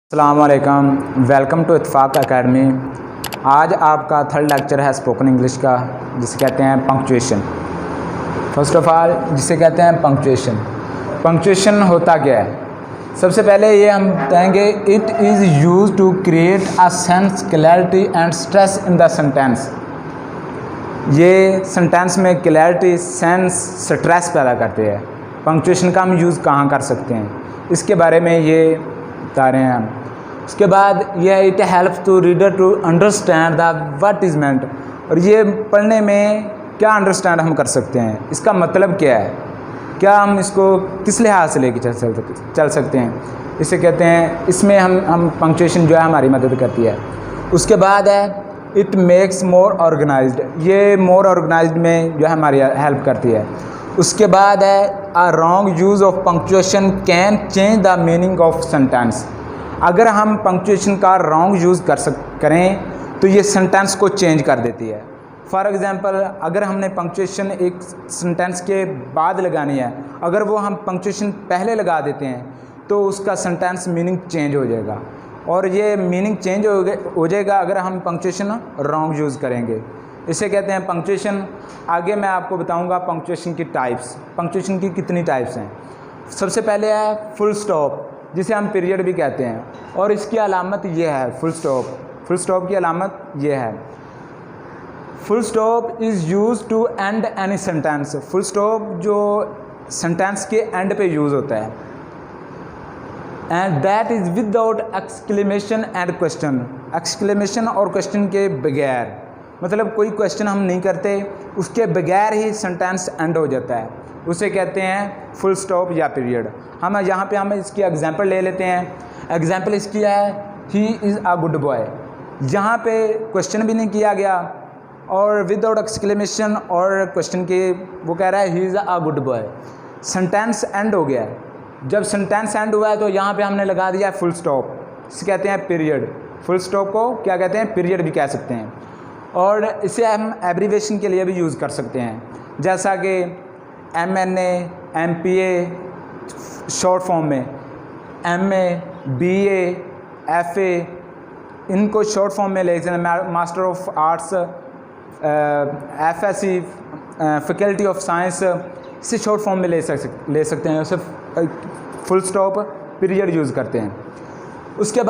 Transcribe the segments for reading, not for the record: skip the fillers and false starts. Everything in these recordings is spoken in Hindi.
अस्सलाम वालेकुम, वेलकम टू इत्तेफाक एकेडमी। आज आपका थर्ड लेक्चर है स्पोकन इंग्लिश का, जिसे कहते हैं पंक्चुएशन। फर्स्ट ऑफ ऑल जिसे कहते हैं पंक्चुएशन। पंक्चुएशन होता क्या है? सबसे पहले ये हम बताएंगे, it is use to create a sense, clarity and stress in the sentence. ये सेंटेंस में क्लैरिटी, सेंस, स्ट्रेस पैदा करते हैं। पंक्चुएशन का हम यूज़ कहाँ कर सकते हैं, इसके बारे में ये बता रहे हैं हम। उसके बाद यह it helps to reader to understand the what is meant. और ये पढ़ने में क्या अंडरस्टैंड हम कर सकते हैं, इसका मतलब क्या है, क्या हम इसको किस लिहाज से लेके चल सकते हैं, इसे कहते हैं। इसमें हम पंक्चुएशन जो है हमारी मदद करती है। उसके बाद है इट मेक्स मोर ऑर्गेनाइज्ड। ये मोर ऑर्गेनाइज्ड में जो है हमारी हेल्प करती है। उसके बाद है a wrong use of punctuation can change the meaning of sentence. अगर हम पंक्चुएशन का रॉन्ग यूज़ करें तो ये सेंटेंस को चेंज कर देती है। फॉर एग्ज़ाम्पल, अगर हमने पंक्चुएशन एक सेंटेंस के बाद लगानी है, अगर वो हम पंक्चुएशन पहले लगा देते हैं तो उसका सेंटेंस मीनिंग चेंज हो जाएगा। और ये मीनिंग चेंज हो जाएगा अगर हम पंक्चुएशन रॉन्ग यूज़ करेंगे। इसे कहते हैं पंक्चुएशन। आगे मैं आपको बताऊंगा पंक्चुएशन की टाइप्स। पंक्चुएशन की कितनी टाइप्स हैं। सबसे पहले है फुल स्टॉप, जिसे हम पीरियड भी कहते हैं, और इसकी अलामत ये है फुल स्टॉप। फुल स्टॉप की अलामत ये है। Full stop is use to end any sentence. Full stop जो सेंटेंस के एंड पे यूज़ होता है, and that is without exclamation and question. Exclamation और क्वेश्चन के बगैर, मतलब कोई क्वेश्चन हम नहीं करते, उसके बगैर ही सेंटेंस एंड हो जाता है, उसे कहते हैं फुल स्टॉप या पीरियड। हम यहाँ पे इसकी एग्जांपल ले लेते हैं। एग्जांपल इसकी है he is a good boy. यहाँ पे क्वेश्चन भी नहीं किया गया और विदाउट एक्सक्लेमेशन और क्वेश्चन के वो कह रहा है he is a good boy. Sentence and हो गया है। जब सेंटेंस एंड हुआ है तो यहाँ पे हमने लगा दिया फुल स्टॉप, इसे कहते हैं पीरियड। फुल स्टॉप को क्या कहते हैं? पीरियड भी कह सकते हैं। और इसे हम एब्रीविएशन के लिए भी यूज़ कर सकते हैं, जैसा कि M.N.A. M.P.A. शॉर्ट फॉर्म में, M.A. B.A. F.A. इनको शॉर्ट फॉर्म में ले सकते हैं। Master of arts, F.Sc. Faculty of science, इसे शॉर्ट फॉर्म में ले सकते हैं। उसे फुल स्टॉप पीरियड यूज़ करते हैं। उसके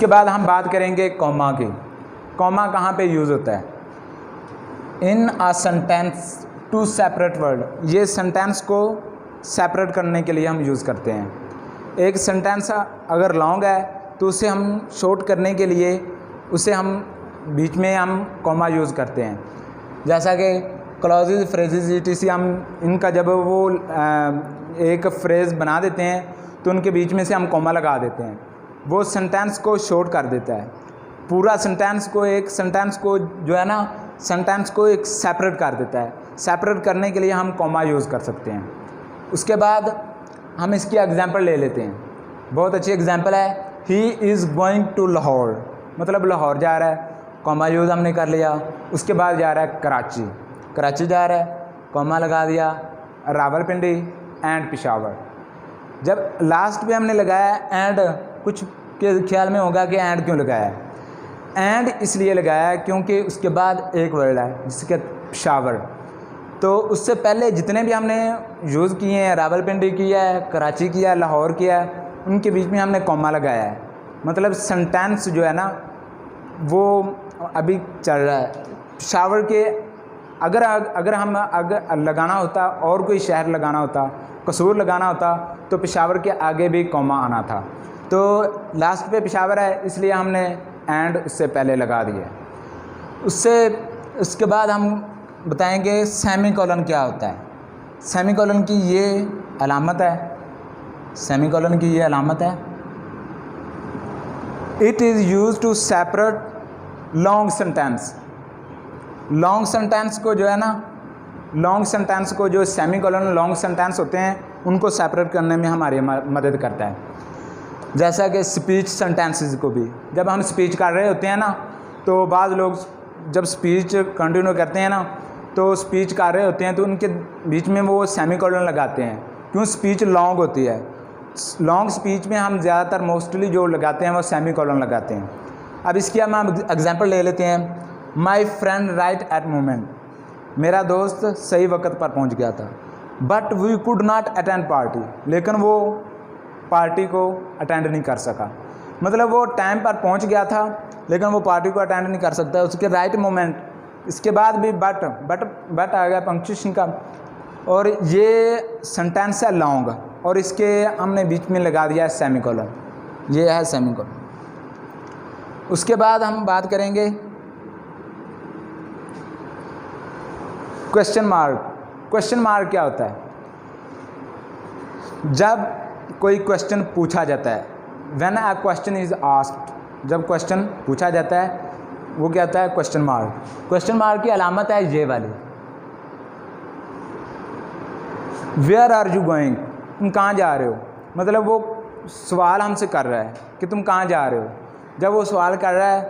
बाद हम बात करेंगे कॉमा की। कॉमा कहाँ पे यूज़ होता है? In a sentence to separate word. ये सेंटेंस को सेपरेट करने के लिए हम यूज़ करते हैं। एक सेंटेंस अगर लॉन्ग है तो उसे हम शॉर्ट करने के लिए उसे हम बीच में हम कॉमा यूज़ करते हैं। जैसा कि क्लॉजेज, फ्रेजेज, etc. हम इनका जब वो एक फ्रेज़ बना देते हैं तो उनके बीच में से हम कॉमा लगा देते हैं। वो सेंटेंस को शॉर्ट कर देता है। पूरा सेंटेंस को एक सेपरेट कर देता है। सेपरेट करने के लिए हम कॉमा यूज़ कर सकते हैं। उसके बाद हम इसकी एग्जांपल ले लेते हैं। बहुत अच्छी एग्जांपल है, he is going to Lahore, मतलब लाहौर जा रहा है, कॉमा यूज़ हमने कर लिया। उसके बाद जा रहा है कराची, कराची जा रहा है, कॉमा लगा दिया। रावलपिंडी एंड पेशावर। जब लास्ट पे हमने लगाया एंड, कुछ के ख्याल में होगा कि एंड क्यों लगाया है। एंड इसलिए लगाया है क्योंकि उसके बाद एक वर्ड है जिसके पेशावर, तो उससे पहले जितने भी हमने यूज़ किए हैं, रावलपिंडी किया है, कराची किया है, लाहौर किया है, उनके बीच में हमने कॉमा लगाया है। मतलब सेंटेंस जो है ना वो अभी चल रहा है। पेशावर के अगर लगाना होता और कोई शहर लगाना होता, कसूर लगाना होता, तो पेशावर के आगे भी कॉमा आना था। तो लास्ट पे पेशावर है इसलिए हमने एंड उससे पहले लगा दिया। उसके बाद हम बताएंगे सेमीकोलन क्या होता है। सेमीकोलन की ये अलामत है। सेमीकोलन की ये अलामत है, it is use to separate long sentence. Long sentence को जो है ना, लॉन्ग सेंटेंस को जो सेमीकोलन लॉन्ग सेंटेंस होते हैं उनको सेपरेट करने में हमारी मदद करता है। जैसा कि स्पीच सेंटेंसेस को भी, जब हम स्पीच कर रहे होते हैं ना, तो बाद लोग जब स्पीच कंटिन्यू करते हैं ना, तो स्पीच कर रहे होते हैं तो उनके बीच में वो सेमीकोलन लगाते हैं। क्यों? स्पीच लॉन्ग होती है। लॉन्ग स्पीच में हम ज़्यादातर मोस्टली जो लगाते हैं वो सेमीकोलन लगाते हैं। अब इसकी हम एग्जांपल ले लेते हैं। My friend right at moment, मेरा दोस्त सही वक्त पर पहुंच गया था। But we could not attend party, लेकिन वो पार्टी को अटेंड नहीं कर सका। मतलब वो टाइम पर पहुंच गया था लेकिन वो पार्टी को अटेंड नहीं कर सकता। उसके राइट मोमेंट, इसके बाद भी बट आ गया पंक्चुएशन का। और ये सेंटेंस है लॉन्ग और इसके हमने बीच में लगा दिया है सेमीकोलन, ये है सेमीकोलन। उसके बाद हम बात करेंगे क्वेश्चन मार्क। क्वेश्चन मार्क क्या होता है? जब कोई क्वेश्चन पूछा जाता है, when a question is asked, जब क्वेश्चन पूछा जाता है वो क्या होता है? Question mark. क्वेश्चन मार्क की अलामत है ये वाली, वेयर आर यू गोइंग, तुम कहाँ जा रहे हो। मतलब वो सवाल हमसे कर रहा है कि तुम कहाँ जा रहे हो। जब वो सवाल कर रहा है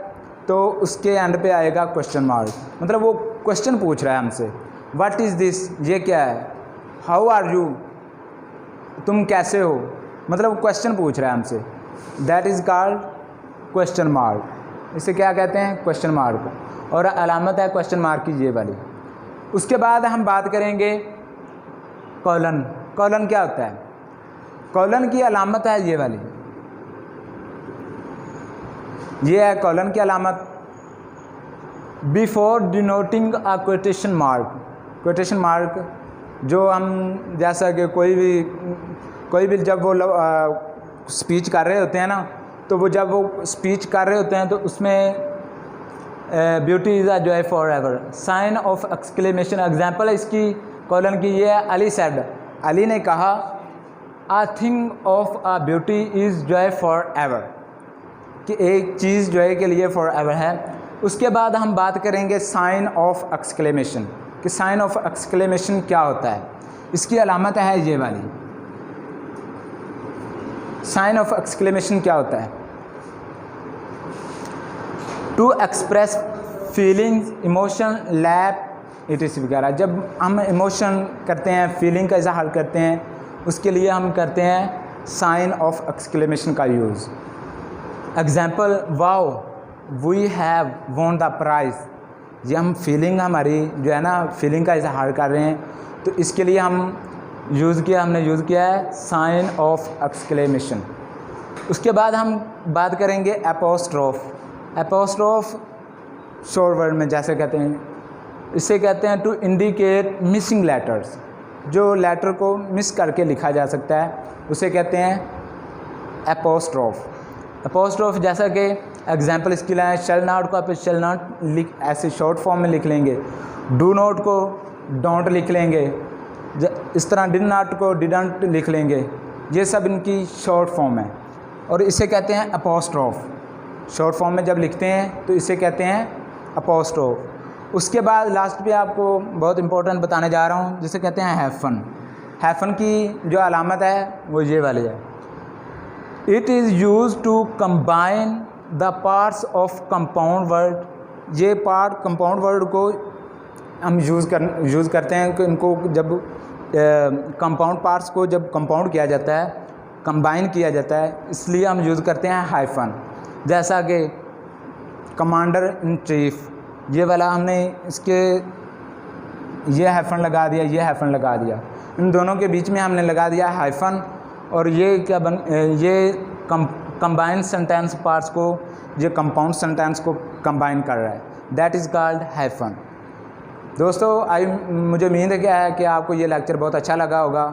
तो उसके एंड पे आएगा क्वेश्चन मार्क, मतलब वो क्वेश्चन पूछ रहा है हमसे। व्हाट इज़ दिस, ये क्या है। हाउ आर यू, तुम कैसे हो, मतलब क्वेश्चन पूछ रहा है हमसे। That is called question mark. इसे क्या कहते हैं? Question mark. और अलामत है क्वेश्चन मार्क की ये वाली। उसके बाद हम बात करेंगे कॉलन। कॉलन क्या होता है? कॉलन की अलामत है ये वाली, ये है कॉलन की अलामत। बिफोर डिनोटिंग अ क्वोटेशन मार्क। क्वोटेशन मार्क जो हम जैसा कि कोई भी जब वो स्पीच कर रहे होते हैं ना, तो वो जब वो स्पीच कर रहे होते हैं तो उसमें beauty is a joy forever, sign of exclamation. Example है इसकी कॉलन की, ये है अली सेड, अली ने कहा a thing of a beauty is joy forever, कि एक चीज़ जॉय के लिए फॉर एवर है। उसके बाद हम बात करेंगे साइन ऑफ एक्सक्लेमेशन, कि साइन ऑफ एक्सक्लेमेशन क्या होता है। इसकी अलामत है ये वाली। साइन ऑफ एक्सक्लेमेशन क्या होता है? To express feelings, emotion, laugh, it वगैरह। जब हम इमोशन करते हैं, फीलिंग का इजहार करते हैं, उसके लिए हम करते हैं साइन ऑफ एक्सक्लेमेशन का use. Example, wow we have won the prize, ये हम फीलिंग हमारी जो है ना, फीलिंग का इजहार कर रहे हैं, तो इसके लिए हमने यूज़ किया है साइन ऑफ एक्सक्लेमेशन। उसके बाद हम बात करेंगे एपोस्ट्रोफ। एपोस्ट्रोफ शॉर्ट वर्ड में जैसे कहते हैं, इसे कहते हैं टू इंडिकेट मिसिंग लेटर्स, जो लेटर को मिस करके लिखा जा सकता है उसे कहते हैं एपोस्ट्रोफ। एपोस्ट्रोफ जैसा कि एग्जाम्पल इसके लिए शेल नॉट को आप शेल नॉट लिख ऐसे शॉर्ट फॉर्म में लिख लेंगे, डू नॉट को डोंट लिख लेंगे, इस तरह डिड नॉट को डिडंट लिख लेंगे। ये सब इनकी शॉर्ट फॉर्म है और इसे कहते हैं अपोस्ट्रोफ। शॉर्ट फॉर्म में जब लिखते हैं तो इसे कहते हैं अपोस्ट्रोफ। उसके बाद लास्ट पे आपको बहुत इंपॉर्टेंट बताने जा रहा हूँ, जिसे कहते हैं हैफन। हैफन की जो अलामत है वो ये वाली है, it is use to combine the parts of compound word. ये पार्ट कंपाउंड वर्ड को हम यूज़ करते हैं कि इनको जब कंपाउंड पार्ट्स को जब कंपाउंड किया जाता है, कंबाइन किया जाता है, इसलिए हम यूज़ करते हैं हाइफन। जैसा कि कमांडर इन चीफ, ये वाला हमने इसके ये हाइफन लगा दिया, ये हाइफन लगा दिया, इन दोनों के बीच में हमने लगा दिया हाइफन। और ये क्या ये कंबाइंड सेंटेंस पार्ट्स को, ये कंपाउंड सेंटेंस को कंबाइन कर रहा है, दैट इज़ कॉल्ड हाइफन। दोस्तों मुझे उम्मीद है कि आपको ये लेक्चर बहुत अच्छा लगा होगा।